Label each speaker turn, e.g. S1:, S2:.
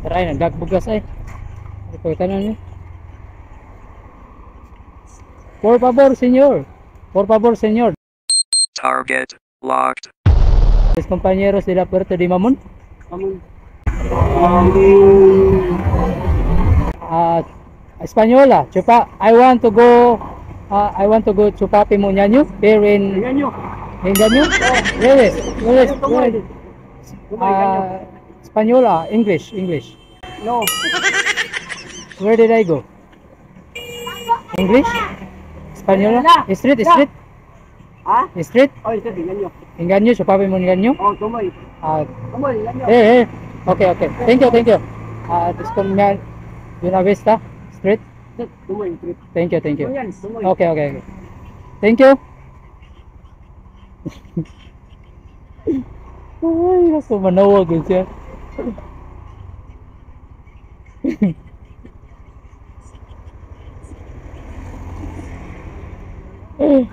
S1: Try nagagbugas ay. Ito kanan niyo. Por favor, señor. Por favor, señor.
S2: Target locked.
S1: Mis compañeros de la Puerto de Mamon. Española, chupa. I want to go Chupapi Munyanyo here in Ganyo. Where is? Española, English.
S3: No.
S1: Where did I go? English? Española? Street?
S3: Ha?
S1: Street?
S3: Oh, ito tingnan nyo.
S1: Engaño, Chupapi Munyanyo?
S3: Oh, tumoy. Tumoy, tingnan nyo.
S1: Okay. Thank you. This kanya Buena Vista Street.
S3: Tumoy, trip.
S1: Thank you.
S3: Tumoy.
S1: Okay. Thank you. Ay, nasa manawag yun siya. Ay.